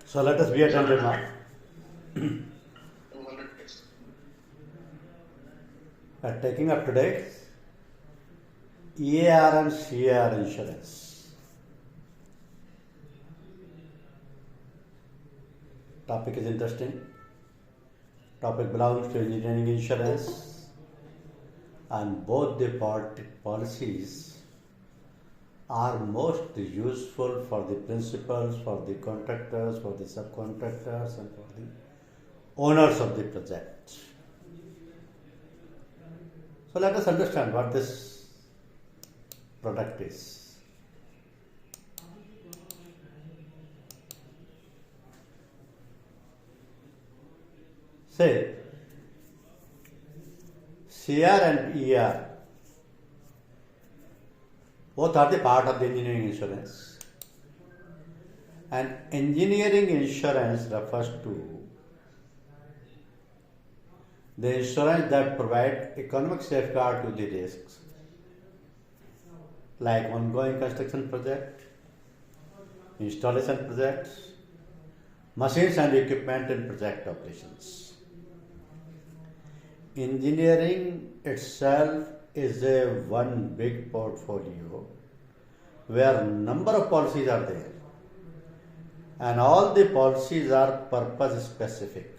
So let us be attentive now. We are taking up today EAR and CAR insurance. Topic is interesting. Topic belongs to engineering insurance, and both the policies are most useful for the principals, for the contractors, for the subcontractors, and for the owners of the project. So let us understand what this product is. Say, CR and ER both are the part of the engineering insurance. And engineering insurance refers to the insurance that provide economic safeguard to the risks, like ongoing construction project, installation projects, machines and equipment in project operations. Engineering itself is a one big portfolio where number of policies are there, and all the policies are purpose specific.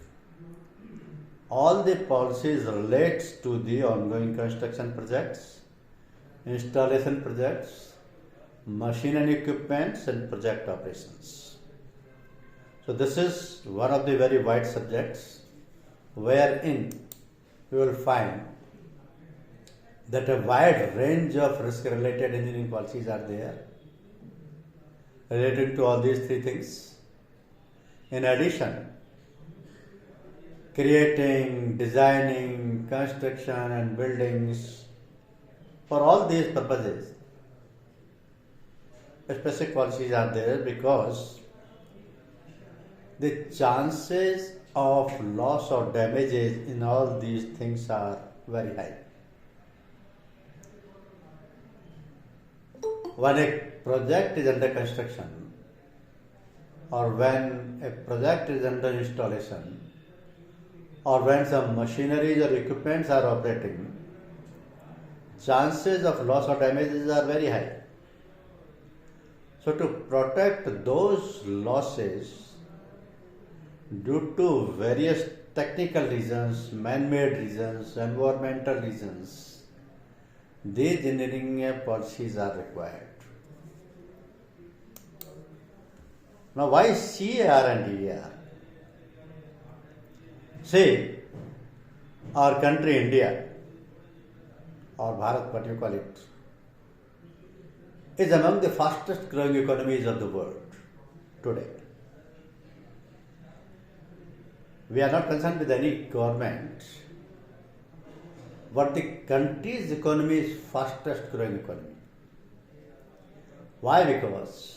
All the policies relates to the ongoing construction projects, installation projects, machine and equipments, and project operations. So this is one of the very wide subjects wherein you will find that a wide range of risk-related engineering policies are there relating to all these three things. In addition, creating, designing, construction and buildings, for all these purposes, specific policies are there because the chances of loss or damages in all these things are very high. When a project is under construction or when a project is under installation or when some machineries or equipments are operating, chances of loss or damages are very high. So to protect those losses due to various technical reasons, man-made reasons, environmental reasons, these engineering policies are required. Now, why CAR and ER? Say, our country India, or Bharat, what you call it, is among the fastest growing economies of the world today. We are not concerned with any government, but the country's economy is fastest growing economy. Why? Because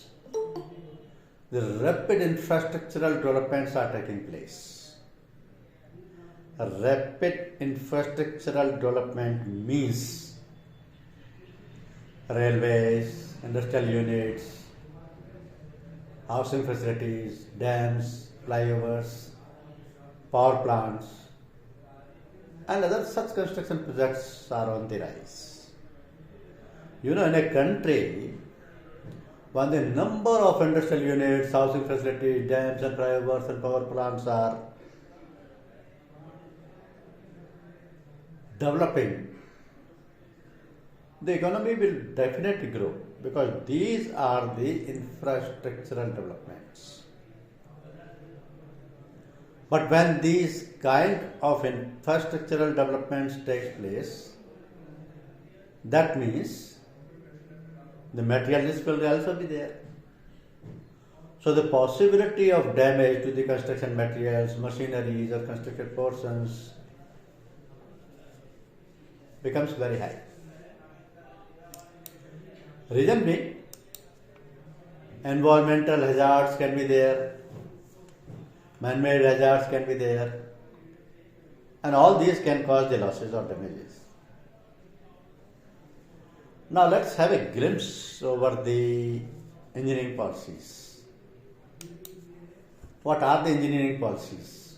the rapid infrastructural developments are taking place. A rapid infrastructural development means railways, industrial units, housing facilities, dams, flyovers, power plants, and other such construction projects are on the rise. You know, in a country, when the number of industrial units, housing facilities, dams and flyovers and power plants are developing, the economy will definitely grow because these are the infrastructural developments. But when these kind of infrastructural developments take place, that means the material risk will also be there. So the possibility of damage to the construction materials, machineries or constructed portions becomes very high. Reason being, environmental hazards can be there, man-made hazards can be there, and all these can cause the losses or damages. Now let's have a glimpse over the engineering policies. What are the engineering policies?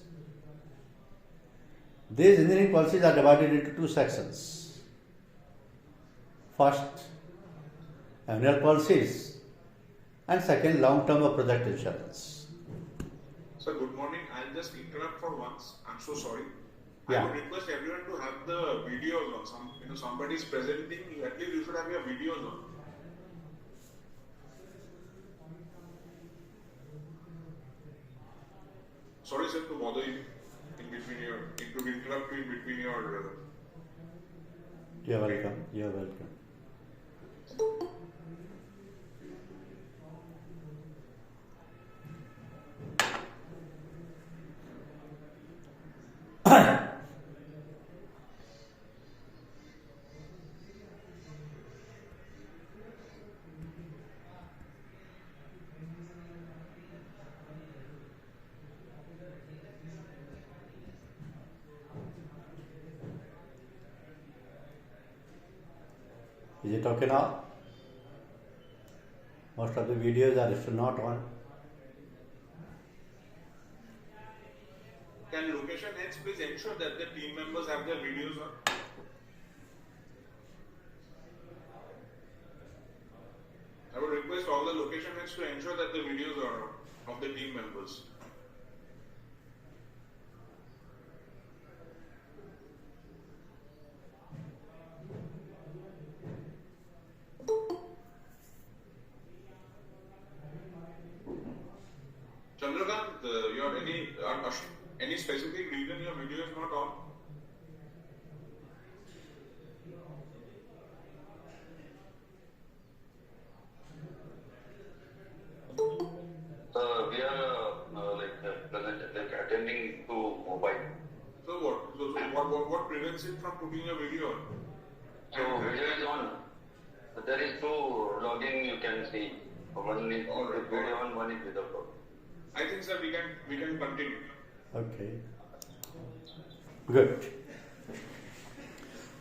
These engineering policies are divided into two sections. First, annual policies, and second, long-term or project insurance. Sir, good morning. I'll just interrupt for once. I'm so sorry. Yeah. I would request everyone to have the videos on. Somebody is presenting. At least you should have your videos on. Sorry, sir, to bother you to interrupt you in between your. You're welcome. You're welcome. Is it okay now? Most of the videos are still not on. Can location heads please ensure that the team members have their videos on? I would request all the location heads to ensure that the videos are on of the team members. Chandrakant, your any specific reason your video is not on? We are attending to mobile. So what? What prevents it from putting your video on? So video is on. There is two login you can see. One is with video on, one is without. I think, sir, we can continue. Okay. Good.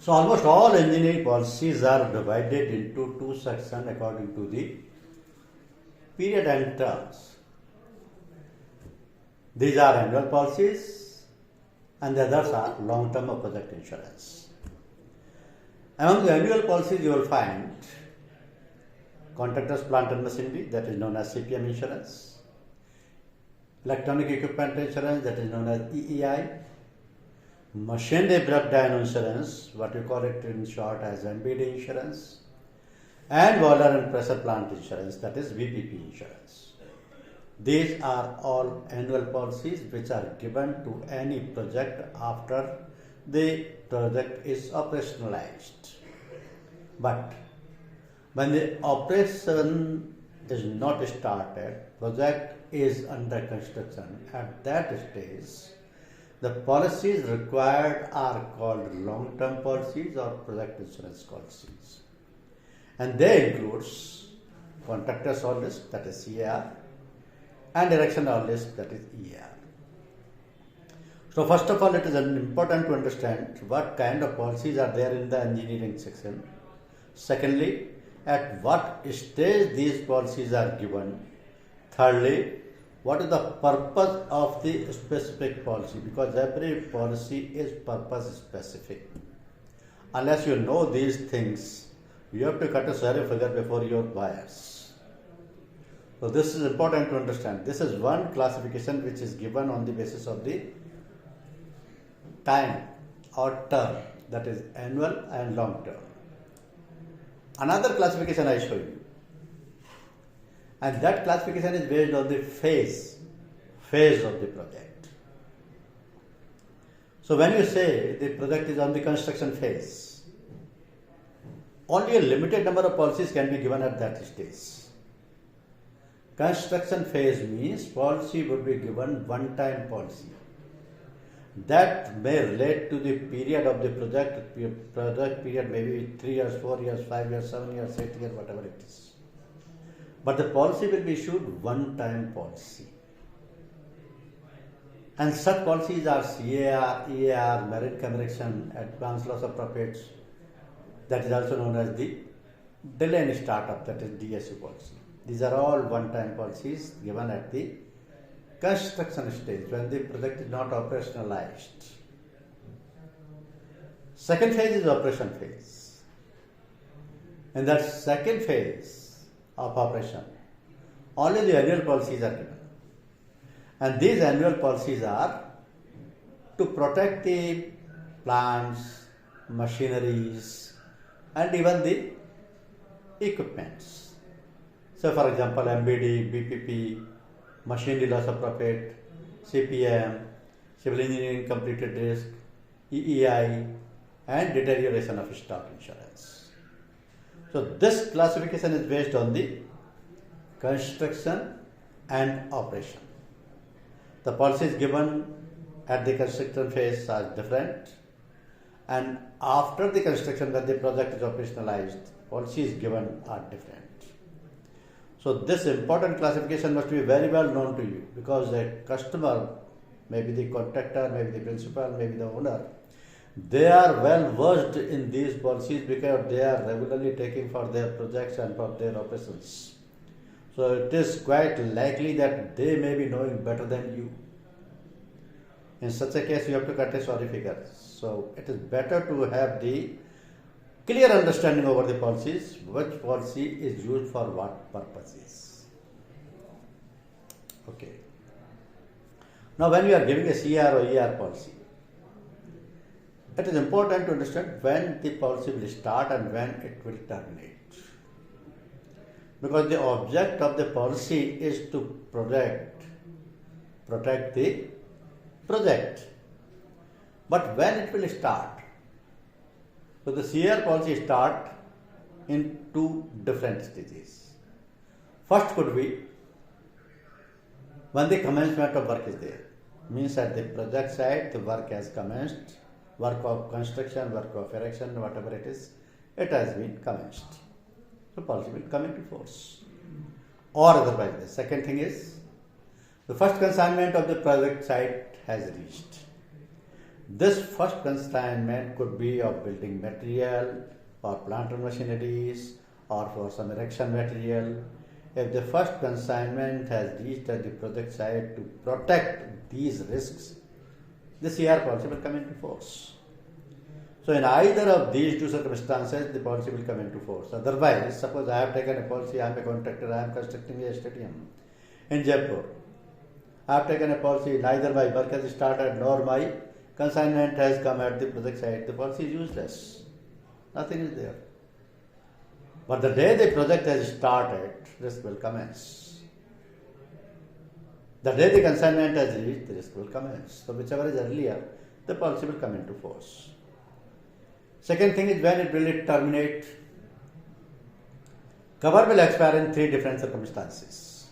So almost all engineering policies are divided into two sections according to the period and terms. These are annual policies and the others are long-term or project insurance. Among the annual policies you will find contractors plant and machinery, that is known as CPM insurance, electronic equipment insurance, that is known as EEI, machinery breakdown insurance, what we call it in short as MBD insurance, and boiler and pressure plant insurance, that is VPP insurance. These are all annual policies which are given to any project after the project is operationalized. But when the operation is not started, project is under construction, at that stage, the policies required are called long-term policies or project insurance policies. And they includes contractors or list, that is CAR, and erection or list, that is EAR. So first of all, it is important to understand what kind of policies are there in the engineering section. Secondly, at what stage these policies are given. Thirdly, what is the purpose of the specific policy, because every policy is purpose specific. Unless you know these things, you have to cut a salary figure before your buyers. So this is important to understand. This is one classification which is given on the basis of the time or term, that is annual and long term. Another classification I show you, and that classification is based on the phase of the project. So when you say the project is on the construction phase, only a limited number of policies can be given at that stage. Construction phase means policy would be given one-time policy. That may relate to the period of the project. Project period may be 3 years, 4 years, 5 years, 7 years, 8 years, whatever it is. But the policy will be issued one-time policy. And such policies are CAR, EAR, merit correction, advance loss of profits, that is also known as the delay in startup, that is DSU policy. These are all one-time policies given at the construction stage, when the project is not operationalized. Second phase is operation phase. In that second phase of operation, only the annual policies are given. And these annual policies are to protect the plants, machineries, and even the equipments. So, for example, MBD, BPP, machinery loss of profit, CPM, civil engineering completed risk, EEI, and deterioration of stock insurance. So, this classification is based on the construction and operation. The policies given at the construction phase are different, and after the construction, when the project is operationalized, policies given are different. So this important classification must be very well known to you, because the customer, maybe the contractor, maybe the principal, maybe the owner, they are well versed in these policies because they are regularly taking for their projects and for their operations. So it is quite likely that they may be knowing better than you. In such a case, you have to cut a sorry figure. So it is better to have the clear understanding over the policies, which policy is used for what purposes. Okay. Now, when you are giving a CR or ER policy, it is important to understand when the policy will start and when it will terminate. Because the object of the policy is to protect the project. But when it will start? So the CR policy start in two different stages. First could be when the commencement of work is there. Means at the project site the work has commenced, work of construction, work of erection, whatever it is, it has been commenced. So policy will come into force. Or otherwise, the second thing is the first consignment of the project site has reached. This first consignment could be of building material or plant and machineries or for some erection material. If the first consignment has reached at the project site, to protect these risks, the CR policy will come into force. So in either of these two circumstances, the policy will come into force. Otherwise, suppose I have taken a policy, I am a contractor, I am constructing a stadium in Jaipur. I have taken a policy, neither my work has started nor my consignment has come at the project site. The policy is useless. Nothing is there. But the day the project has started, risk will commence. The day the consignment has reached, the risk will commence. So whichever is earlier, the policy will come into force. Second thing is when it will terminate. Cover will expire in three different circumstances.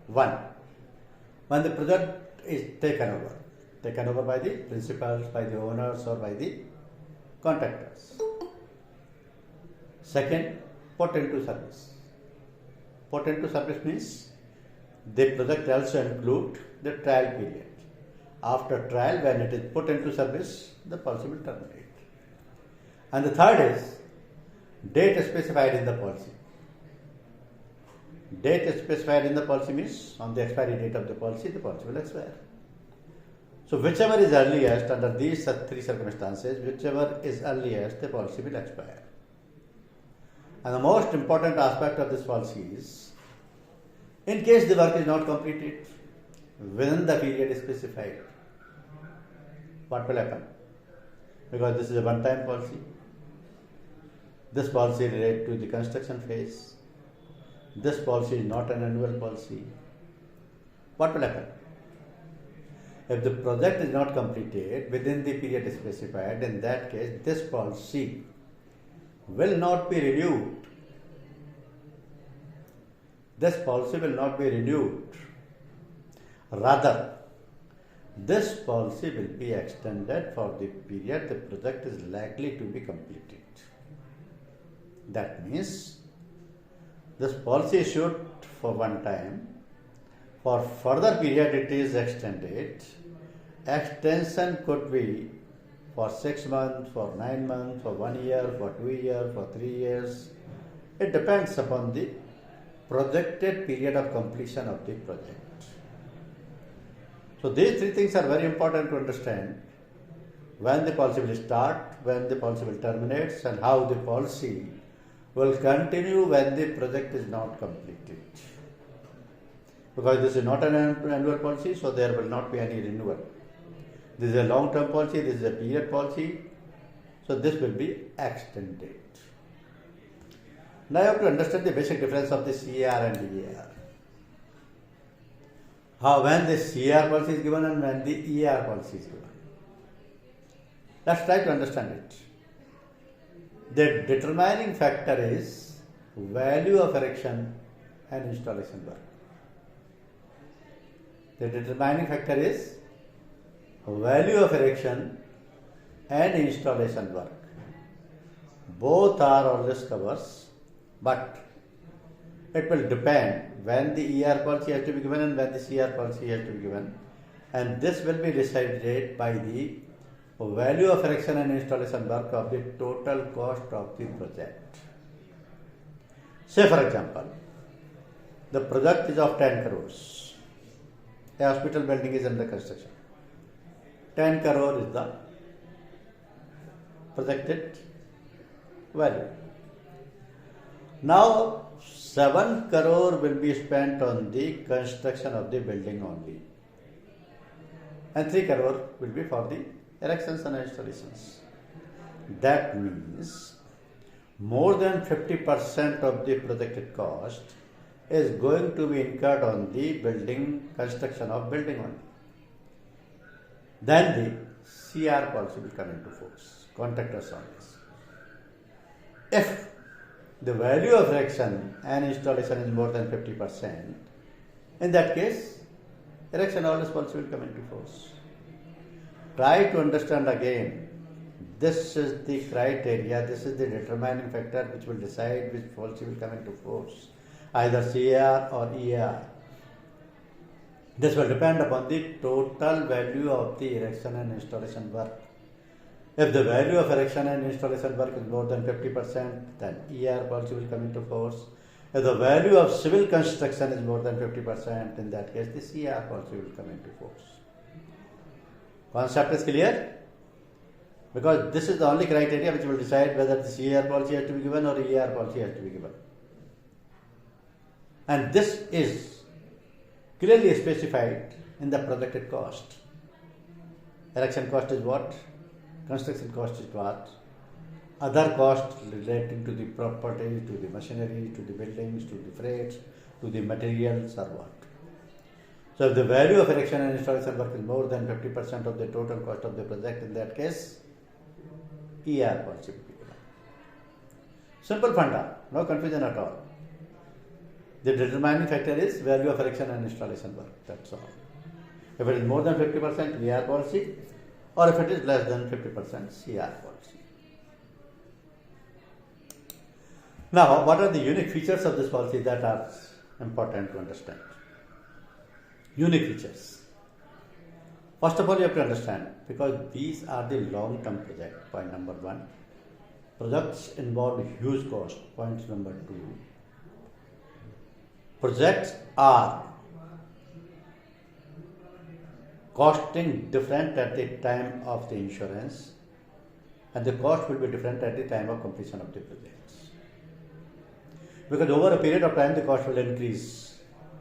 One, when the project is taken over by the principals, by the owners, or by the contractors. Second, put into service. Put into service means the project also include the trial period. After trial, when it is put into service, the policy will terminate. And the third is date specified in the policy. Date specified in the policy means on the expiry date of the policy will expire. So whichever is earliest under these three circumstances, whichever is earliest, the policy will expire. And the most important aspect of this policy is, in case the work is not completed within the period specified, what will happen? Because this is a one-time policy. This policy relates to the construction phase. This policy is not an annual policy. What will happen? If the project is not completed within the period specified, in that case, this policy will not be renewed. This policy will not be renewed. Rather, this policy will be extended for the period the project is likely to be completed. That means this policy is issued for one time. For further period it is extended. Extension could be for 6 months, for 9 months, for 1 year, for 2 years, for 3 years. It depends upon the projected period of completion of the project. So these three things are very important to understand: when the policy will start, when the policy will terminate, and how the policy will continue when the project is not completed. Because this is not an annual policy, so there will not be any renewal. This is a long-term policy, this is a period policy, so this will be extended. Now you have to understand the basic difference of the CAR and EAR. How when the CAR policy is given and when the EAR policy is given. Let's try to understand it. The determining factor is value of erection and installation work. The determining factor is value of erection and installation work. Both are always covers, but it will depend when the ER policy has to be given and when the CR policy has to be given, and this will be decided by the value of erection and installation work of the total cost of the project. Say for example, the project is of 10 crores. A hospital building is under construction. 10 crore is the projected value. Now 7 crore will be spent on the construction of the building only, and 3 crore will be for the erections and installations. That means more than 50% of the projected cost is going to be incurred on the building, construction of building only. Then the CR policy will come into force, contractor service. If the value of erection and installation is more than 50%, in that case, erection orders policy will come into force. Try to understand again, this is the criteria, this is the determining factor which will decide which policy will come into force, either CAR or EAR. This will depend upon the total value of the erection and installation work. If the value of erection and installation work is more than 50%, then EAR policy will come into force. If the value of civil construction is more than 50%, in that case the CR policy will come into force. Concept is clear? Because this is the only criteria which will decide whether the CR policy has to be given or EAR policy has to be given. And this is clearly specified in the projected cost. Erection cost is what? Construction cost is what? Other costs relating to the property, to the machinery, to the buildings, to the freights, to the materials are what? So if the value of erection and installation work is more than 50% of the total cost of the project, in that case, ER policy will be given. Simple funda, no confusion at all. The determining factor is value of erection and installation work, that's all. If it is more than 50% ER policy, or if it is less than 50% CR policy. Now, what are the unique features of this policy that are important to understand? Unique features. First of all, you have to understand, because these are the long-term projects, point number one. Projects involve huge cost, point number two. Projects are costing different at the time of the insurance, and the cost will be different at the time of completion of the projects. Because over a period of time the cost will increase.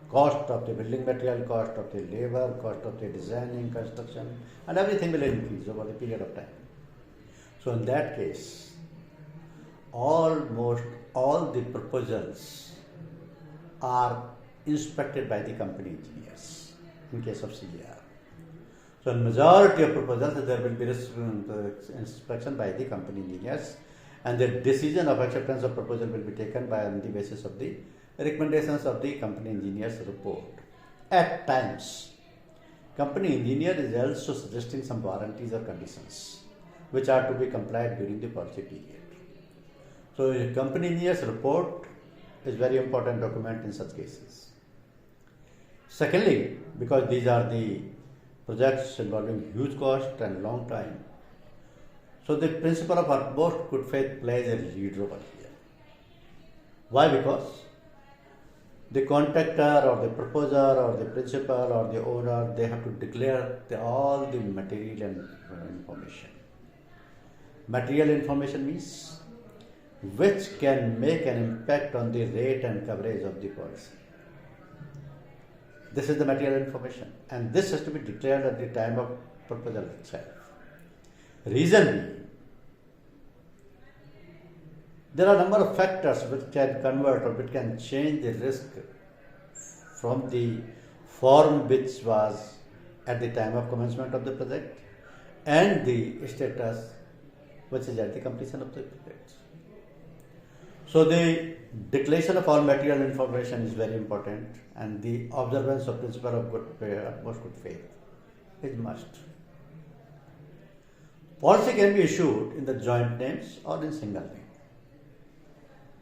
Cost of the building material, cost of the labor, cost of the designing, construction, and everything will increase over a period of time. So in that case, almost all the proposals are inspected by the company engineers in case of CER. So in majority of proposals there will be inspection by the company engineers, and the decision of acceptance of proposal will be taken by on the basis of the recommendations of the company engineer's report. At times, company engineer is also suggesting some warranties or conditions which are to be complied during the policy period. So a company engineer's report is very important document in such cases. Secondly, because these are the projects involving huge cost and long time, so the principle of utmost good faith plays a lead role here. Why? Because The contractor or the proposer or the principal or the owner, they have to declare all the material and information. Material information means which can make an impact on the rate and coverage of the policy. This is the material information, and this has to be declared at the time of proposal itself. Reason being, there are a number of factors which can convert or which can change the risk from the form which was at the time of commencement of the project and the status which is at the completion of the project. So the declaration of all material information is very important, and the observance of principle of utmost good faith is must. Policy can be issued in the joint names or in single name.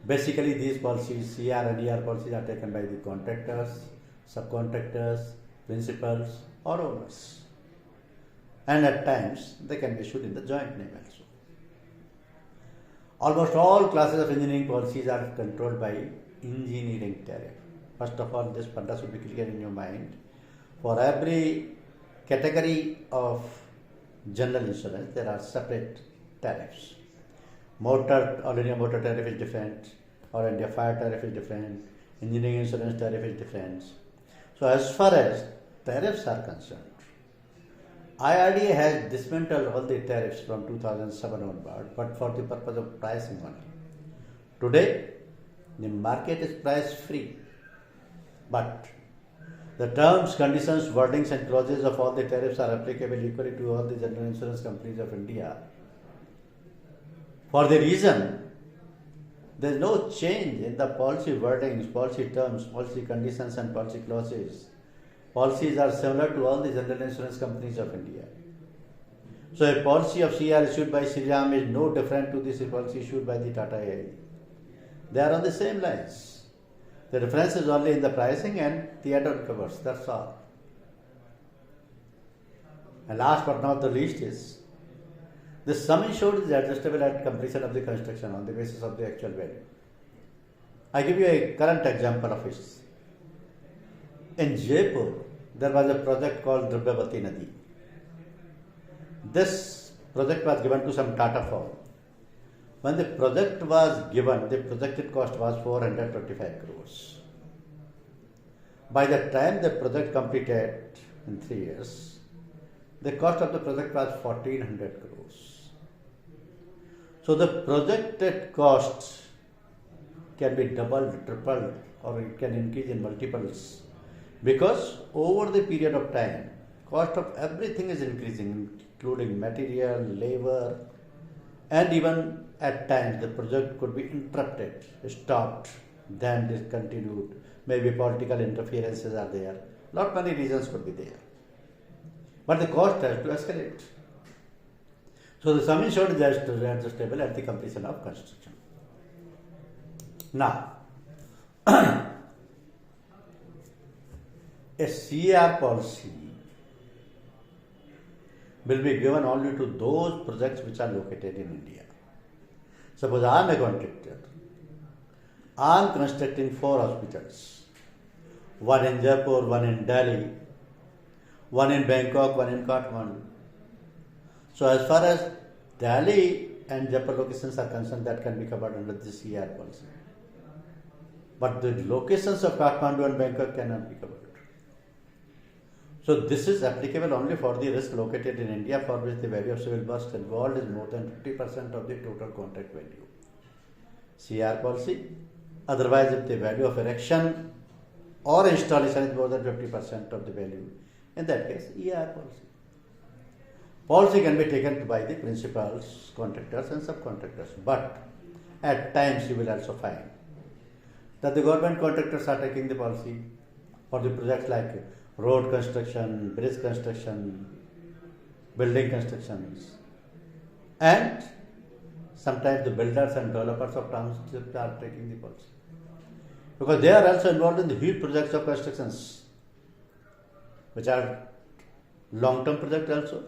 Basically, these policies, CR and ER policies, are taken by the contractors, subcontractors, principals, or owners. And at times, they can be issued in the joint name also. Almost all classes of engineering policies are controlled by engineering tariff. First of all, this panda should be clear in your mind. For every category of general insurance, there are separate tariffs. All India motor tariff is different, All India fire tariff is different, engineering insurance tariff is different. So as far as tariffs are concerned, IRDA has dismantled all the tariffs from 2007 onward, but for the purpose of pricing only. Today, the market is price free, but the terms, conditions, wordings and clauses of all the tariffs are applicable equally to all the general insurance companies of India. For the reason, there is no change in the policy wordings, policy terms, policy conditions and policy clauses. Policies are similar to all the general insurance companies of India. So a policy of CR issued by Shriram is no different to this policy issued by the Tata AIG. They are on the same lines. The difference is only in the pricing and the add-on covers, that's all. And last but not the least is, the sum insured is adjustable at completion of the construction on the basis of the actual value. I give you a current example of it. In Jaipur, there was a project called Dravyavati Nadi. This project was given to some Tata firm. When the project was given, the projected cost was 425 crores. By the time the project completed in 3 years, the cost of the project was 1400 crores. So the projected cost can be doubled, tripled, or it can increase in multiples, because over the period of time, cost of everything is increasing, including material, labor, and even at times the project could be interrupted, stopped, then discontinued. Maybe political interferences are there. Not many reasons could be there. But the cost has to escalate. So the sum insured is adjustable at the completion of construction. Now, a CR policy will be given only to those projects which are located in India. Suppose I am a contractor. I am constructing 4 hospitals. One in Jaipur, one in Delhi, one in Bangkok, one in Kathmandu. So as far as Delhi and Jaipur locations are concerned, that can be covered under the CR policy. But the locations of Kathmandu and Bangkok cannot be covered. So this is applicable only for the risk located in India for which the value of civil burst involved is more than 50% of the total contract value. CR policy. Otherwise, if the value of erection or installation is more than 50% of the value, in that case, ER policy. Policy can be taken by the principals, contractors and subcontractors, but at times you will also find that the government contractors are taking the policy for the projects like road construction, bridge construction, building constructions, and sometimes the builders and developers of townships are taking the policy, because they are also involved in the huge projects of constructions, which are long-term projects also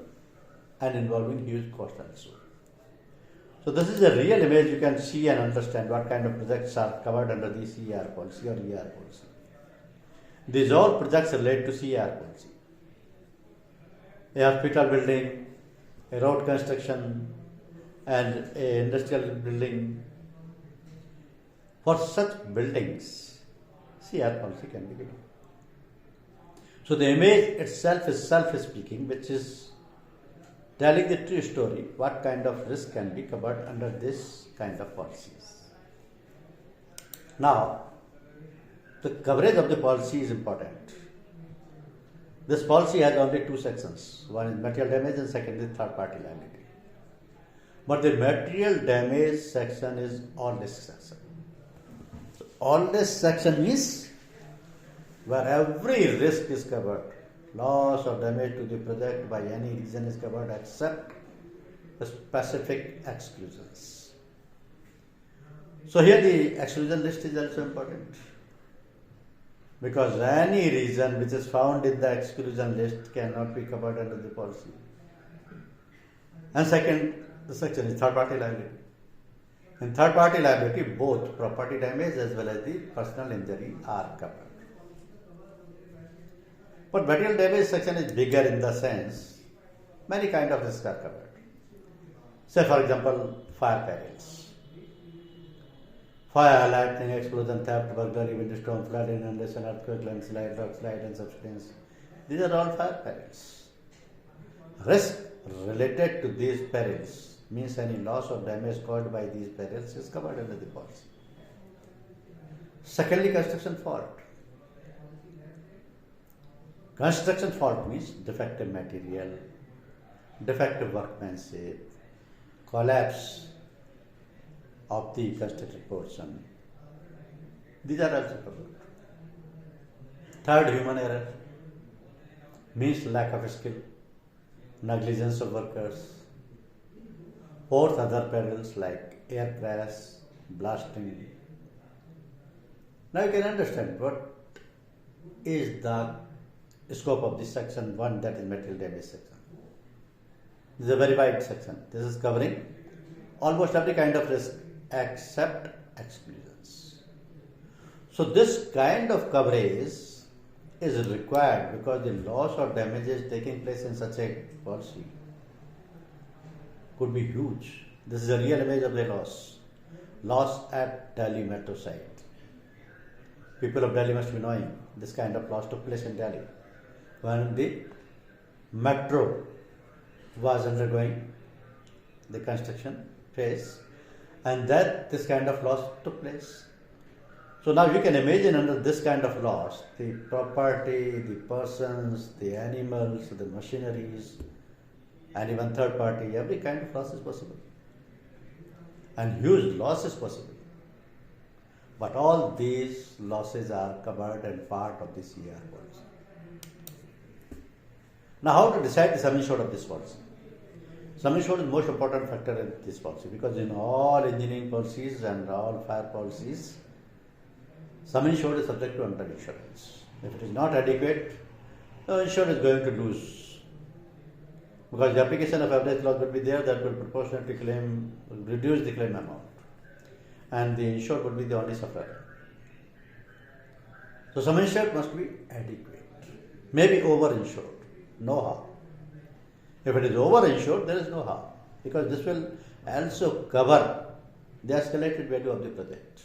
and involving huge cost also. So this is a real image. You can see and understand what kind of projects are covered under the CR policy or ER policy. These all projects relate to CR policy. A hospital building, a road construction, and a industrial building. For such buildings, CR policy can be given. So the image itself is self-speaking, which is telling the true story, what kind of risk can be covered under this kind of policies. Now, the coverage of the policy is important. This policy has only two sections. One is material damage and second is third party liability. But the material damage section is all risk section. So all risk section means where every risk is covered. Loss or damage to the project by any reason is covered except the specific exclusions. So here the exclusion list is also important, because any reason which is found in the exclusion list cannot be covered under the policy. And second, the section is third party liability. In third party liability, both property damage as well as the personal injury are covered. But material damage section is bigger in the sense many kind of risks are covered. Say for example, fire perils. Fire, lightning, explosion, theft, burglary, windstorm, flood, inundation, earthquake, landslide, rockslide, and subsidence. These are all fire perils. Risk related to these perils means any loss or damage caused by these perils is covered under the policy. Secondly, construction fault. Construction fault means defective material, defective workmanship, collapse of the constructed portion. These are also covered. Third, human error means lack of skill, negligence of workers. Fourth, other perils like air crash, blasting. Now you can understand what is the scope of this section 1, that is material damage section. This is a very wide section. This is covering almost every kind of risk except exclusions. So this kind of coverage is required because the loss or damages taking place in such a policy could be huge. This is a real image of the loss. Loss at Delhi metro site. People of Delhi must be knowing this kind of loss took place in Delhi when the metro was undergoing the construction phase, and that this kind of loss took place. So now you can imagine under this kind of loss, the property, the persons, the animals, the machineries, and even third party, every kind of loss is possible. And huge loss is possible. But all these losses are covered and part of the CR policy. Now how to decide the sum insured of this policy? Sum insured is the most important factor in this policy, because in all engineering policies and all fire policies, sum insured is subject to under-insurance. If it is not adequate, the insured is going to lose. Because the application of average loss will be there, that will proportionately reduce the claim amount. And the insured would be the only sufferer. So sum insured must be adequate. Maybe over-insured. No harm. If it is over-insured, there is no harm, because this will also cover the escalated value of the project.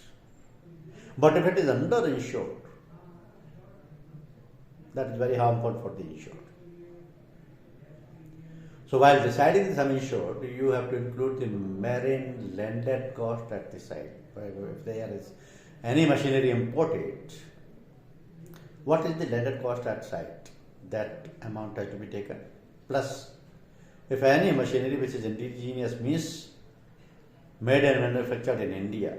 But if it is under-insured, that is very harmful for the insured. So while deciding the sum insured, you have to include the marine landed cost at the site. If there is any machinery imported, what is the landed cost at site? That amount has to be taken. Plus, if any machinery which is indigenous means made and manufactured in India,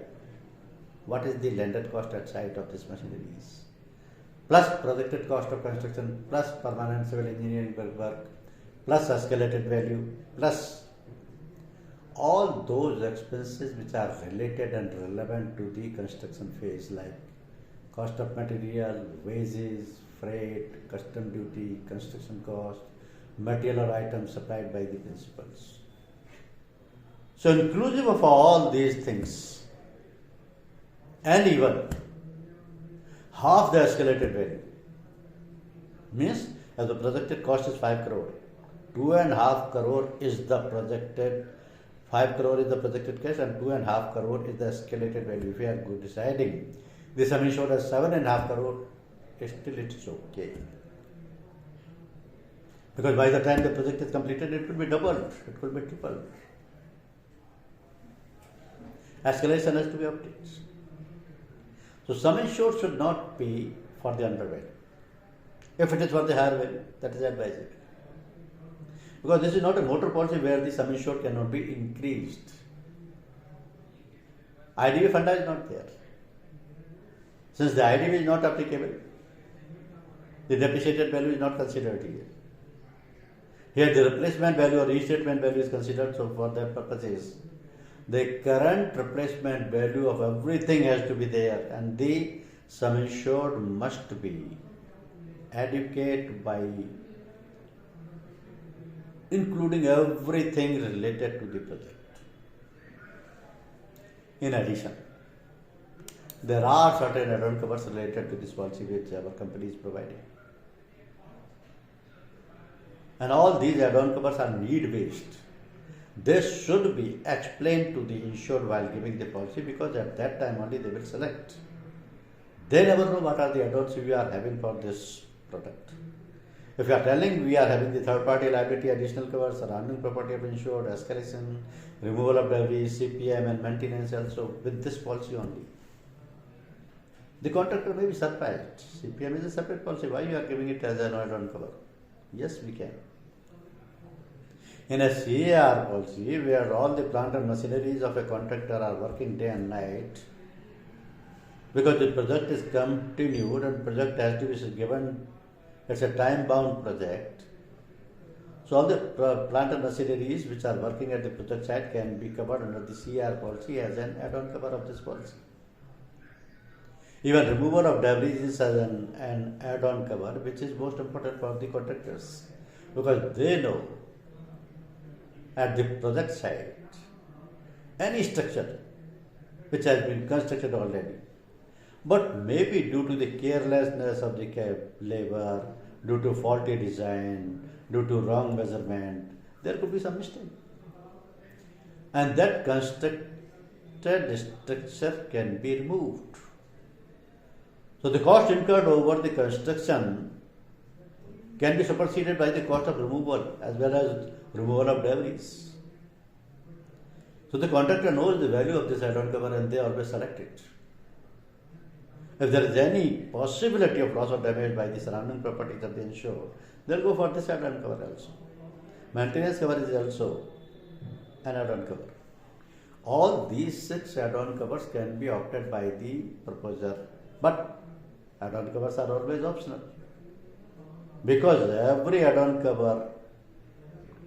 what is the landed cost at site of this machinery is? Plus projected cost of construction, plus permanent civil engineering work, plus escalated value, plus all those expenses which are related and relevant to the construction phase, like cost of material, wages, freight, custom duty, construction cost, material or items supplied by the principals. So inclusive of all these things, and even half the escalated value, Means if the projected cost is 5 crore, 2.5 crore is the projected, 5 crore is the projected cash and 2.5 crore is the escalated value. If you are deciding the sum insured as 7.5 crore, still it's okay. Because by the time the project is completed, it will be doubled, it will be tripled. Escalation has to be updated. So sum insured should not be for the under value. If it is for the higher value, that is advisable. Because this is not a motor policy where the sum insured cannot be increased. IDV fund is not there. Since the IDV is not applicable, the depreciated value is not considered here. Here the replacement value or restatement value is considered, so for that purposes, the current replacement value of everything has to be there and the sum insured must be adequate by including everything related to the project. In addition, there are certain add-on covers related to this policy which our company is providing. And all these add-on covers are need-based. This should be explained to the insured while giving the policy, because at that time only they will select. They never know what are the add-ons we are having for this product. If you are telling we are having the third-party liability additional cover, surrounding property of insured, escalation, removal of debris, CPM and maintenance also with this policy only, the contractor may be surprised. CPM is a separate policy. Why you are giving it as an add-on cover? Yes, we can. In a CAR policy where all the plant and machineries of a contractor are working day and night, because the project is continued and project has to be given, it's a time-bound project. So all the plant and machineries which are working at the project site can be covered under the CAR policy as an add-on cover of this policy. Even removal of debris is as an add-on cover, which is most important for the contractors, because they know at the project site any structure which has been constructed already, but maybe due to the carelessness of the labor, due to faulty design, due to wrong measurement, there could be some mistake. And that constructed structure can be removed. So the cost incurred over the construction can be superseded by the cost of removal as well as removal of debris. So the contractor knows the value of this add-on cover and they always select it. If there is any possibility of loss or damage by the surrounding properties of the insured, they'll go for this add-on cover also. Maintenance cover is also an add-on cover. All these 6 add-on covers can be opted by the proposer, but add-on covers are always optional, because every add-on cover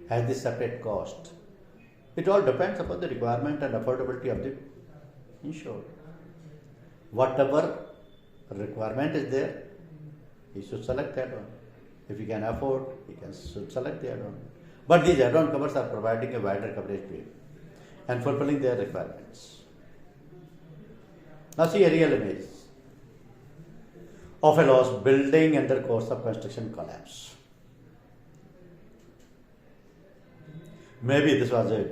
has the separate cost. It all depends upon the requirement and affordability of the insured. Whatever requirement is there, he should select the add-on. If he can afford, he should select the add-on. But these add-on covers are providing a wider coverage to him and fulfilling their requirements. Now see a real image of a lost building under course of construction collapse. Maybe this was a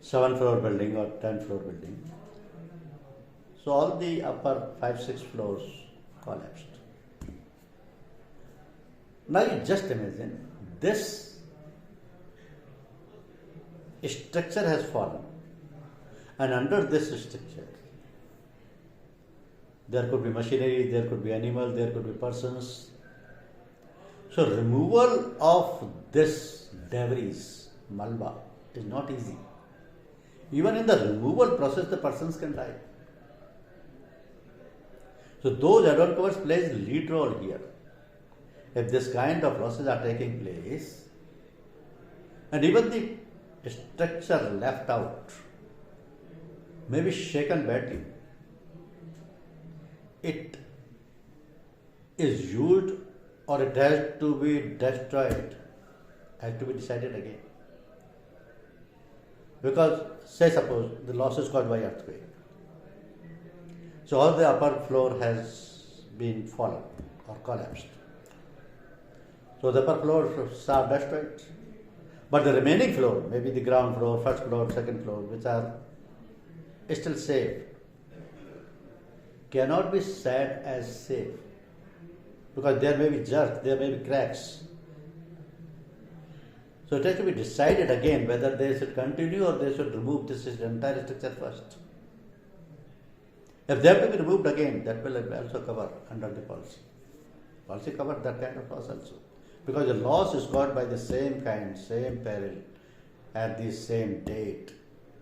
7-floor building or 10-floor building. So all the upper 5-6 floors collapsed. Now you just imagine this structure has fallen, and under this structure there could be machinery, there could be animals, there could be persons. So removal of this debris, malba, is not easy. Even in the removal process, the persons can die. So those add-on covers plays lead role here. If this kind of losses are taking place, and even the structure left out may be shaken badly, it is used or it has to be destroyed, has to be decided again. Because, say suppose, the loss is caused by earthquake. So all the upper floor has been fallen or collapsed. So the upper floors are destroyed. But the remaining floor, maybe the ground floor, first floor, second floor, which are still safe, cannot be said as safe because there may be jerks, there may be cracks. So it has to be decided again whether they should continue or they should remove this entire structure first. If they have to be removed again, that will also cover under the policy. Policy covers that kind of loss also. Because the loss is got by the same kind, same peril, at the same date,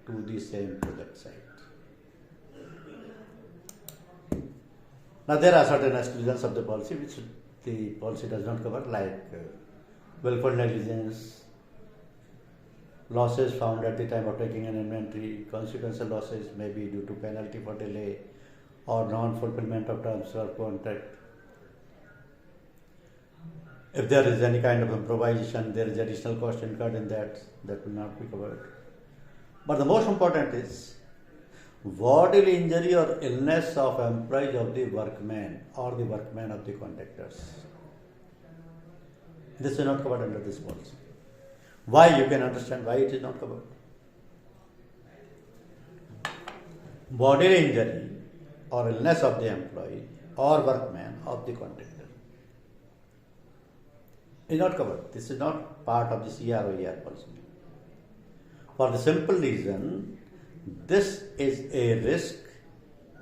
to the same project site. Now there are certain exclusions of the policy which the policy does not cover, like willful negligence, losses found at the time of taking an inventory, consequential losses may be due to penalty for delay or non-fulfillment of terms of contract. If there is any kind of improvisation, there is additional cost incurred in that will not be covered. But the most important is bodily injury or illness of employees of the workmen or the workmen of the contractors. This is not covered under this policy. Why? You can understand why it is not covered. Bodily injury or illness of the employee or workman of the contractor is not covered. This is not part of the CROER policy. For the simple reason, this is a risk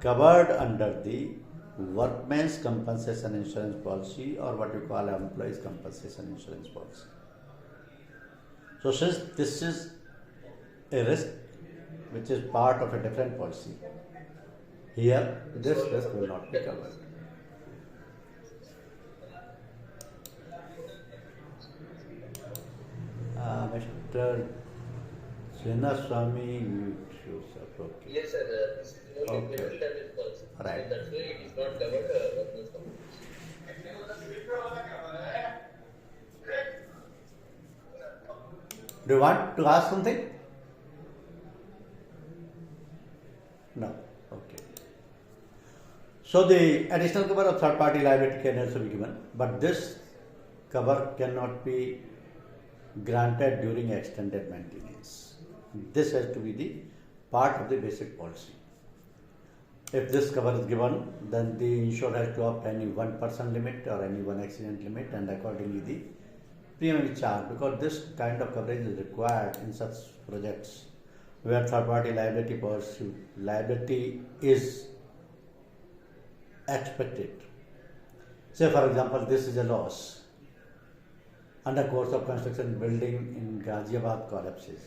covered under the workmen's compensation insurance policy or what we call employees compensation insurance policy. So since this is a risk which is part of a different policy, here this risk will not be covered. Mr. Swami, you choose. Okay. Yes, sir. This is only Okay. medical damage policy. Right. So that's why it is not covered workers' compensation. Do you want to ask something? No. Okay. So the additional cover of third party liability can also be given, but this cover cannot be granted during extended maintenance. This has to be the part of the basic policy. If this cover is given, then the insured has to opt any one person limit or any one accident limit, and accordingly the premium is charged, because this kind of coverage is required in such projects where third party liability is expected. Say for example, this is a loss. Under course of construction, building in Ghaziabad collapses,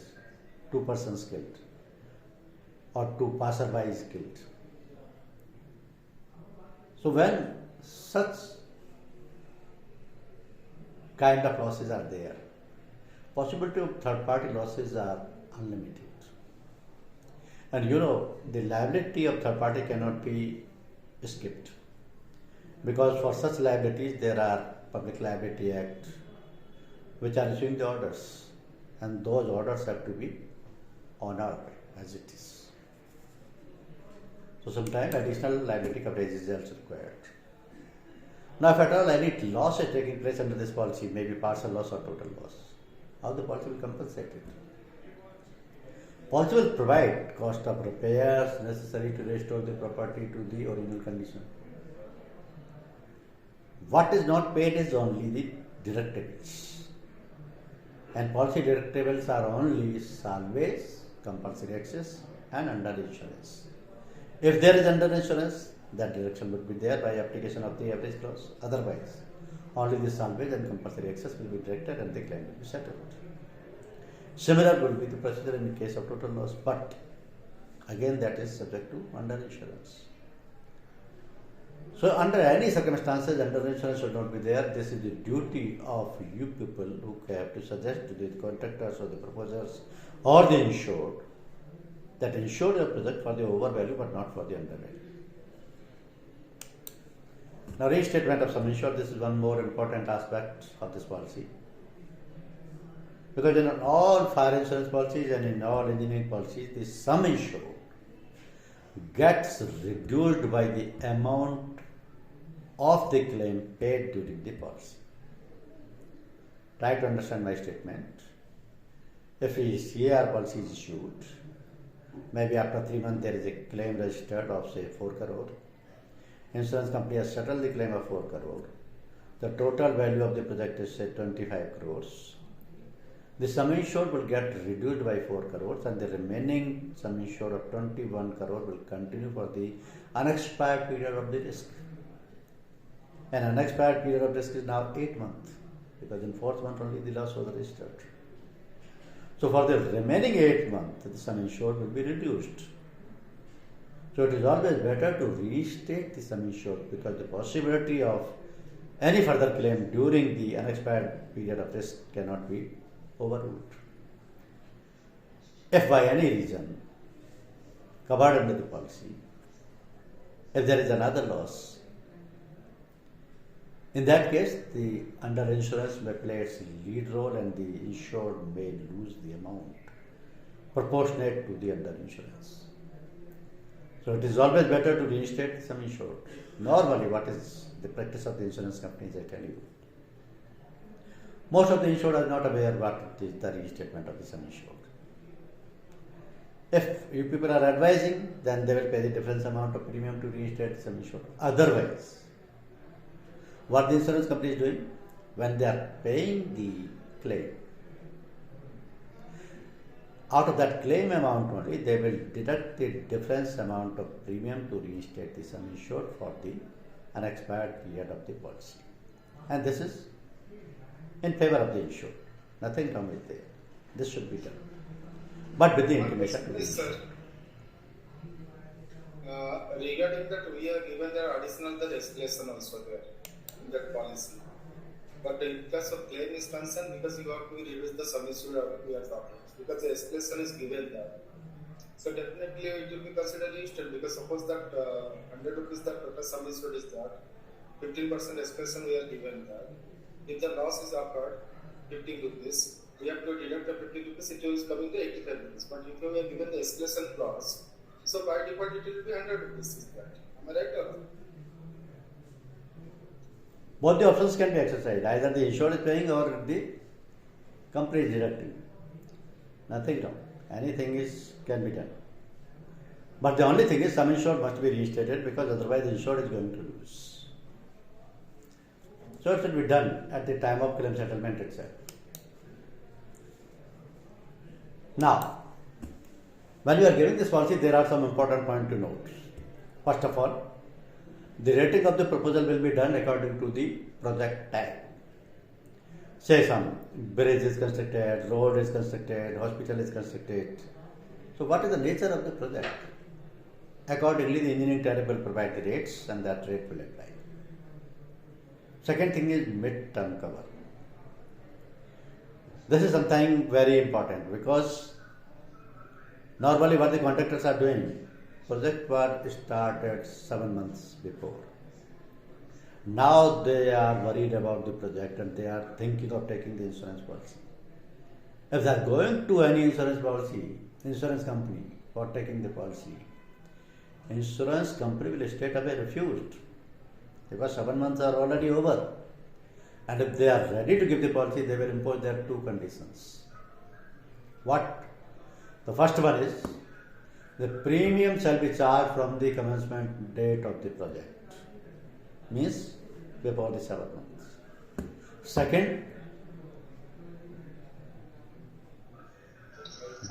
2 persons killed or 2 passerby is killed. So when such kind of losses are there, possibility of third party losses are unlimited. And you know, the liability of third party cannot be skipped, because for such liabilities there are Public Liability Act which are issuing the orders, and those orders have to be honored as it is. So sometimes additional liability coverage is also required. Now if at all any loss is taking place under this policy, maybe partial loss or total loss, how the policy will compensate it? Policy will provide cost of repairs necessary to restore the property to the original condition. What is not paid is only the deductibles. And policy deductibles are only salvage, compulsory excess and under insurance. If there is under insurance, that deduction would be there by application of the average clause. Otherwise, only the salvage and compulsory excess will be deducted and the claim will be settled. Similar will be the procedure in the case of total loss, but again that is subject to under insurance. So under any circumstances, under insurance should not be there. This is the duty of you people who have to suggest to the contractors or the proposers or the insured that insure your project for the overvalue but not for the undervalue. Now reinstatement of sum insured, this is one more important aspect of this policy. Because in all fire insurance policies and in all engineering policies, the sum insured gets reduced by the amount of the claim paid during the policy. Try to understand my statement. If a CAR policy is issued, maybe after 3 months there is a claim registered of say 4 crore. Insurance company has settled the claim of 4 crore. The total value of the project is say 25 crores. The sum insured will get reduced by 4 crores and the remaining sum insured of 21 crore will continue for the unexpired period of the risk. An unexpired period of risk is now 8 months because in 4th month only the loss was registered. So for the remaining 8 months, the sum insured will be reduced. So it is always better to restate the sum insured because the possibility of any further claim during the unexpired period of risk cannot be overruled. If by any reason covered under the policy, if there is another loss, in that case the under insurance may play its lead role and the insured may lose the amount proportionate to the under insurance. So it is always better to reinstate the sum insured. Normally, what is the practice of the insurance companies, I tell you. Most of the insured are not aware what is the reinstatement of the sum insured. If you people are advising, then they will pay the difference amount of premium to reinstate the sum insured. Otherwise, what the insurance company is doing, when they are paying the claim, out of that claim amount only, they will deduct the difference amount of premium to reinstate the sum insured for the unexpired period of the policy. And this is in favor of the insured. Nothing wrong with it. This should be done. But with the intimation to the insured. Regarding that, we are given the additional the escalation also there in that policy. But in case of claim is concerned, because you have to reduce the sum insured we are talking, because the escalation is given there. So definitely it will be considered instant because suppose that 100 rupees the total sum insured is there, 15% escalation we are given there. If the loss is occurred 15 rupees, we have to deduct the 50 rupees, it is coming to 85 rupees. But if we are given the escalation clause, so by default it will be 100 rupees is that. Am I right or not? Both the options can be exercised. Either the insured is paying or the company is deducting. Nothing wrong. Anything can be done. But the only thing is sum insured must be reinstated because otherwise the insured is going to lose. So it should be done at the time of claim settlement itself. Now, when you are giving this policy, there are some important points to note. First of all, the rating of the proposal will be done according to the project type. Say some bridge is constructed, road is constructed, hospital is constructed. So what is the nature of the project? Accordingly, the engineering tariff will provide the rates and that rate will apply. Second thing is mid-term cover. This is something very important because normally what the contractors are doing, project work started 7 months before. Now they are worried about the project and they are thinking of taking the insurance policy. If they are going to any insurance company for taking the policy, insurance company will straight away refuse because 7 months are already over. And if they are ready to give the policy, they will impose their 2 conditions. What? The first one is the premium shall be charged from the commencement date of the project. Means before the 7 months. Second,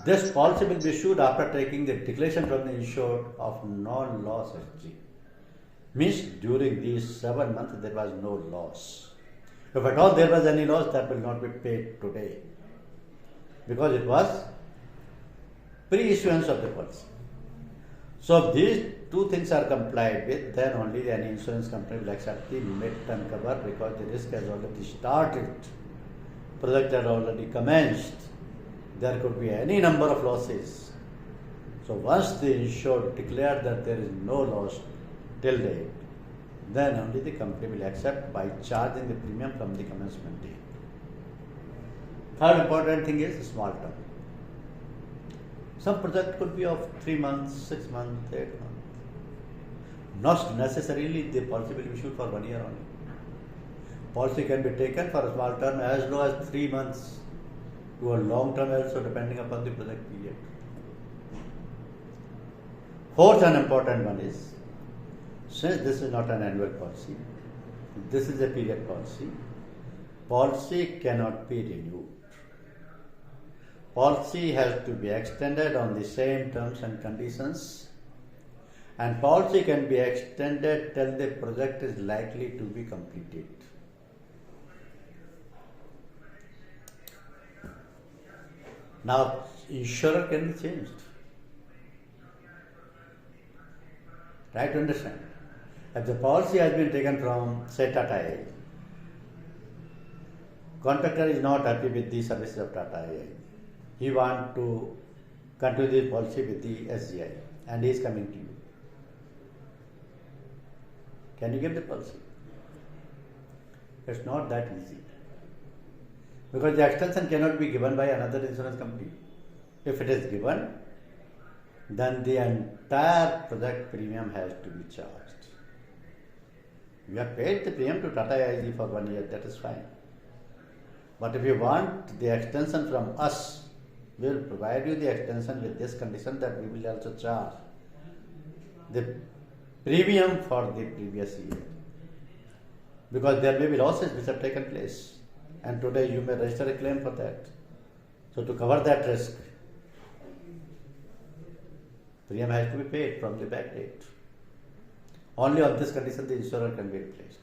this policy will be issued after taking the declaration from the insured of non-loss SG. Means during these 7 months there was no loss. If at all there was any loss, that will not be paid today because it was pre-issuance of the policy. So if these 2 things are complied with, then only any insurance company will accept the mid-term cover because the risk has already started, project has already commenced, there could be any number of losses. So once the insured declared that there is no loss till date, then only the company will accept by charging the premium from the commencement date. Third important thing is small term. Some project could be of 3 months, 6 months, 8 months. Not necessarily the policy will be issued for 1 year only. Policy can be taken for a small term as low as 3 months to a long term also, depending upon the project period. Fourth and important one is, since this is not an annual policy, this is a period policy, policy cannot be renewed. Policy has to be extended on the same terms and conditions, and policy can be extended till the project is likely to be completed. Now, insurer can be changed. Try to understand. If the policy has been taken from, say, Tata AI, contractor is not happy with the services of Tata AI. He wants to continue the policy with the SGI, and he is coming to you. Can you give the policy? It's not that easy. Because the extension cannot be given by another insurance company. If it is given, then the entire project premium has to be charged. You have paid the premium to Tata AIG for 1 year, that is fine. But if you want the extension from us, we will provide you the extension with this condition that we will also charge the premium for the previous year. Because there may be losses which have taken place, and today you may register a claim for that. So to cover that risk, premium has to be paid from the back date. Only on this condition the insurer can be replaced.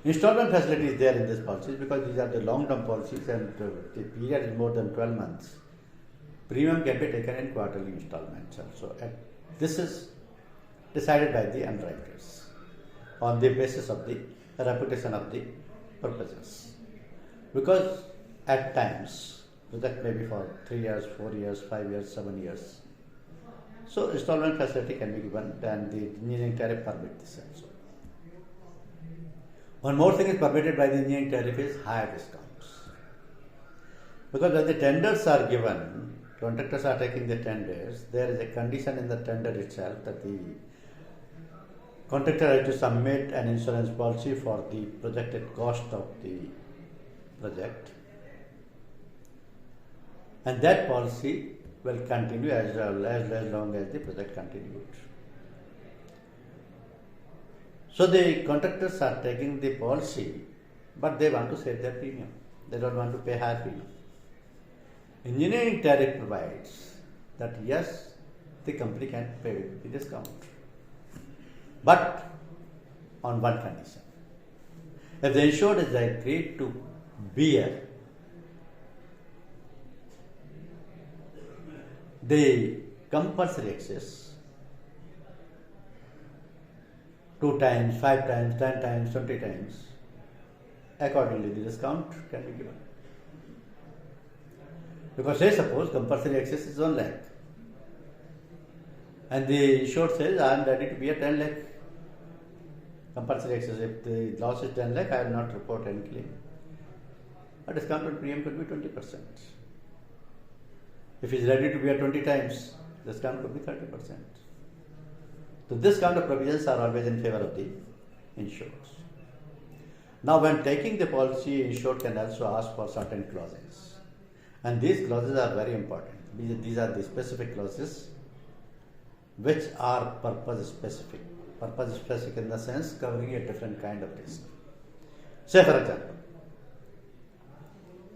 Installment facility is there in this policies because these are the long-term policies and the period is more than 12 months. Premium can be taken in quarterly installments also. And this is decided by the underwriters on the basis of the reputation of the purposes. Because at times, project may be for 3 years, 4 years, 5 years, 7 years. So installment facility can be given and the engineering tariff permit this also. One more thing is permitted by the engineering tariff is higher discounts. Because when the tenders are given, contractors are taking the tenders, there is a condition in the tender itself that the contractor has to submit an insurance policy for the projected cost of the project. And that policy will continue as long as the project continues. So the contractors are taking the policy, but they want to save their premium. They don't want to pay higher premium. Engineering tariff provides that yes, the company can pay the discount, but on one condition. If the insured is agreed to bear the compulsory excess 2 times, 5 times, 10 times, 20 times, accordingly the discount can be given. Because say suppose compulsory excess is 1 lakh and the insured says I am ready to bear 10 lakh compulsory excess. If the loss is 10 lakh, I will not report any claim. A discounted premium could be 20%. If he is ready to bear 20 times, discount could be 30%. So this kind of provisions are always in favor of the insured. Now when taking the policy, insured can also ask for certain clauses. And these clauses are very important. These are the specific clauses which are purpose specific. Purpose specific in the sense covering a different kind of risk. Say for example,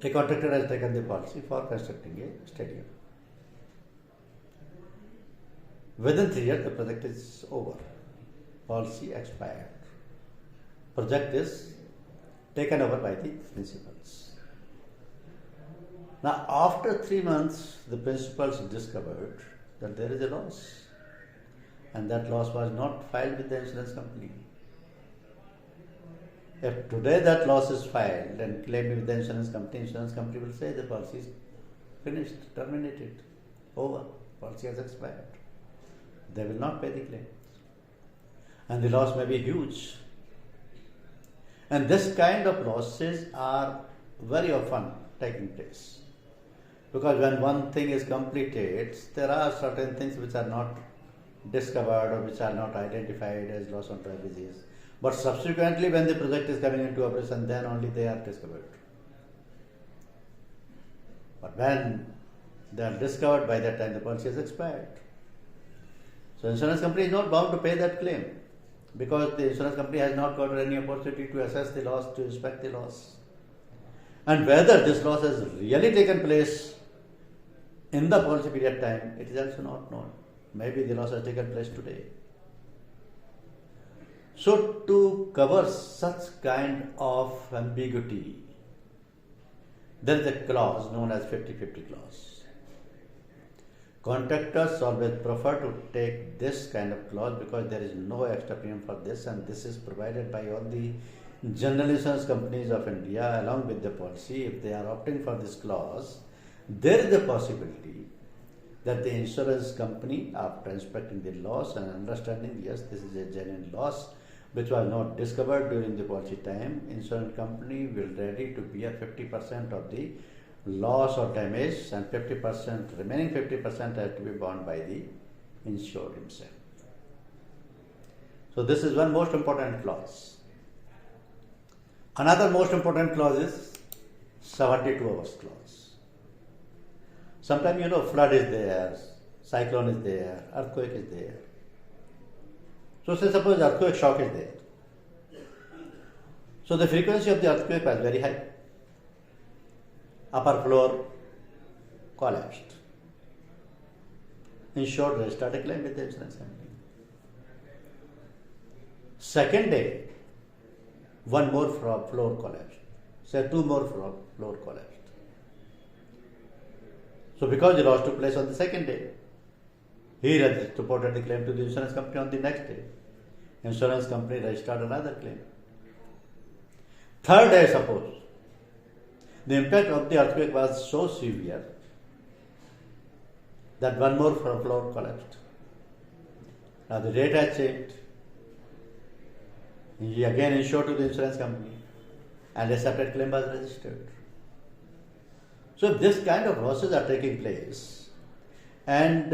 a contractor has taken the policy for constructing a stadium. Within 3 years, the project is over. Policy expired. Project is taken over by the principals. Now, after 3 months, the principals discovered that there is a loss, and that loss was not filed with the insurance company. If today that loss is filed and claimed with the insurance company will say the policy is finished, terminated, over, policy has expired. They will not pay the claim. And the loss may be huge. And this kind of losses are very often taking place. Because when one thing is completed, there are certain things which are not discovered or which are not identified as loss on damages. But subsequently, when the project is coming into operation, then only they are discovered. But when they are discovered, by that time the policy is expired. So insurance company is not bound to pay that claim because the insurance company has not got any opportunity to assess the loss, to inspect the loss. And whether this loss has really taken place in the policy period time, it is also not known. Maybe the loss has taken place today. So to cover such kind of ambiguity, there is a clause known as 50-50 clause. Contractors always prefer to take this kind of clause because there is no extra premium for this, and this is provided by all the general insurance companies of India along with the policy. If they are opting for this clause, there is a possibility that the insurance company, after inspecting the loss and understanding, yes, this is a genuine loss which was not discovered during the policy time, insurance company will ready to bear 50% of the loss or damage, and remaining 50% has to be borne by the insured himself. So this is one most important clause. Another most important clause is 72 hours clause. Sometimes flood is there, cyclone is there, earthquake is there. So say suppose earthquake shock is there. So the frequency of the earthquake was very high. Upper floor collapsed. Insured registered a claim with the insurance company. Second day, one more floor collapsed. Say two more floor collapsed. So because the loss took place on the second day, he reported the claim to the insurance company on the next day. Insurance company registered another claim. Third day, suppose the impact of the earthquake was so severe that one more floor collapsed. Now the rate has changed. He again insured to the insurance company and a separate claim was registered. So if this kind of losses are taking place and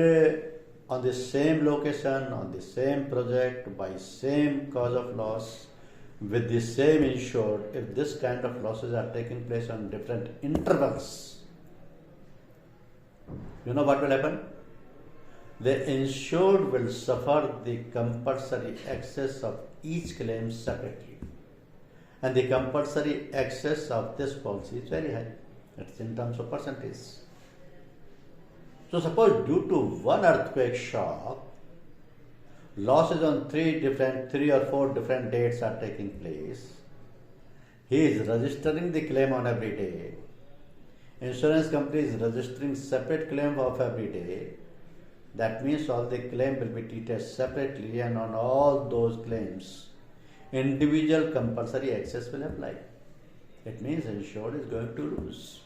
on the same location, on the same project, by same cause of loss, with the same insured, if this kind of losses are taking place on different intervals, you know what will happen? The insured will suffer the compulsory excess of each claim separately. And the compulsory excess of this policy is very high. It's in terms of percentage. So suppose due to one earthquake shock, losses on three or four different dates are taking place. He is registering the claim on every day. Insurance company is registering separate claim of every day. That means all the claim will be treated separately, and on all those claims, individual compulsory excess will apply. It means insured is going to lose.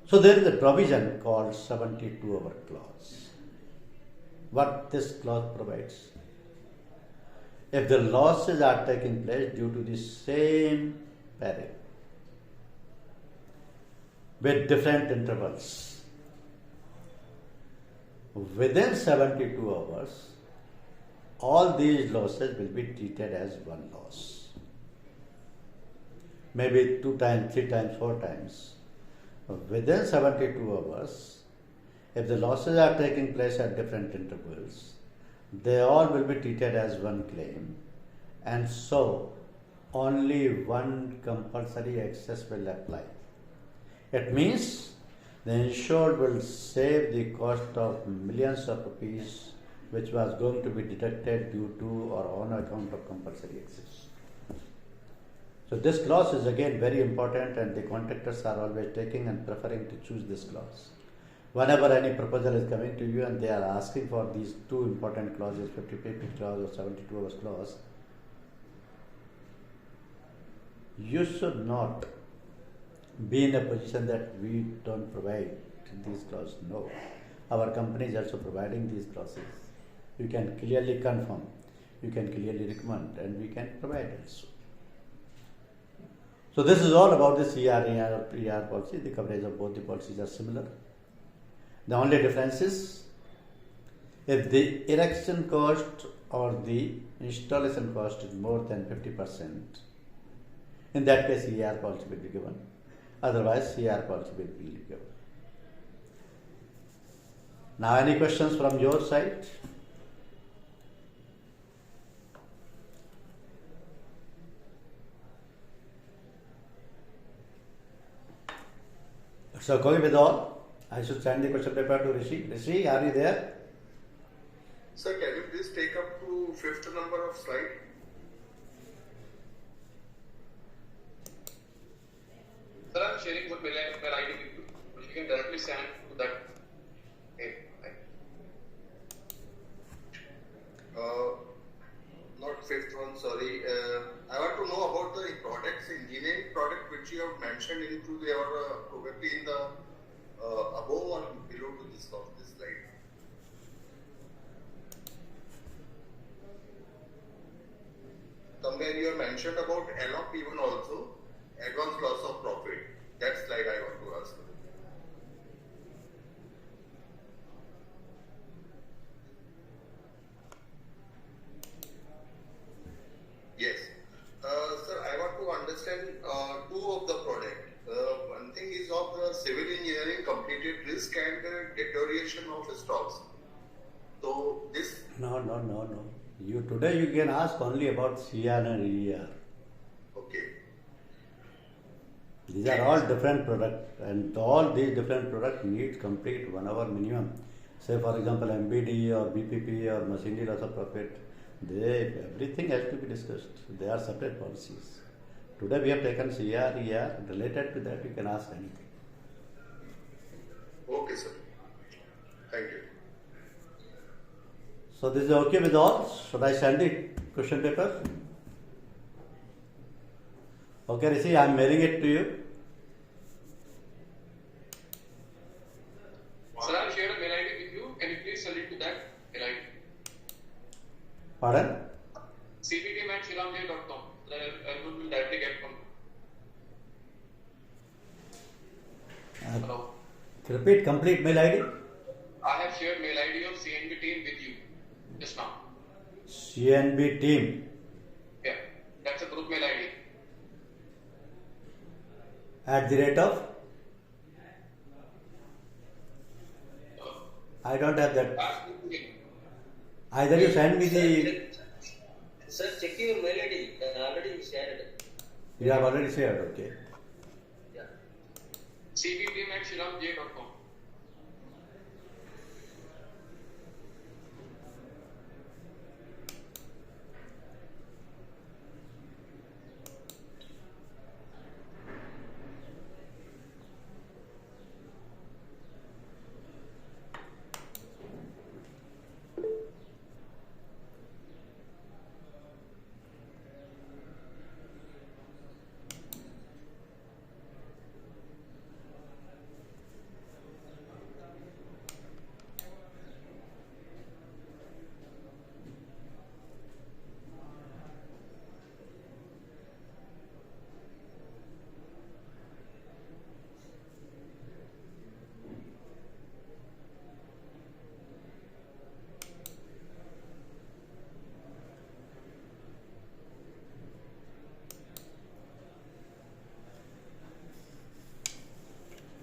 So there is a provision called 72-hour clause. What this clause provides? If the losses are taking place due to the same peril with different intervals, within 72 hours, all these losses will be treated as one loss. Maybe 2 times, 3 times, 4 times. Within 72 hours, if the losses are taking place at different intervals, they all will be treated as one claim, and so only one compulsory excess will apply. It means the insured will save the cost of millions of rupees which was going to be deducted due to or on account of compulsory excess. So this clause is again very important, and the contractors are always taking and preferring to choose this clause. Whenever any proposal is coming to you and they are asking for these two important clauses, 50-50 clause or 72 hours clause, you should not be in a position that we don't provide these clauses. No. Our company is also providing these clauses. You can clearly confirm, you can clearly recommend, and we can provide also. So this is all about this ER policy. The coverage of both the policies are similar. The only difference is If the erection cost or the installation cost is more than 50%, in that case ER policy will be given. Otherwise CR policy will be given. Now any questions from your side? So going with all, I should send the question paper to Rishi. Rishi, are you there? Sir, can you please take up to fifth number of slide? Sir, I'm sharing what mail ID with you. If you can directly send to that mail. Not fifth one, sorry. I want to know about the products, engineering product which you have mentioned into your probably in the above or below to this of this slide. Somewhere you have mentioned about LOP even also, advanced loss of profit. That slide I want to ask. Yes. Sir, I want to understand two of the product. One thing is of the civil engineering completed risk and deterioration of stocks. So this. No. You today you can ask only about CR and ER. Okay. These are all different products, and all these different products need complete 1 hour minimum. Say for example MBD or BPP or machinery loss of profit. Everything has to be discussed. They are separate policies. Today we have taken CR, ER. Related to that you can ask anything. Okay, sir. Thank you. So this is okay with all? Should I send the question paper? Okay, Rishi, I am mailing it to you. Sir, I'll share a mail ID with you. Can you please send it to that mail ID? Pardon? cptm@shriramj.com. I will directly get from. Hello. Repeat complete mail ID. I have shared mail ID of CNB team with you just now. CNB team Yeah, that's a group mail ID. at the rate of. I don't have that. Either you send me the. Sir, check your mail ID. Already shared. You have already shared, okay. Yeah. cptm@shriramj.com.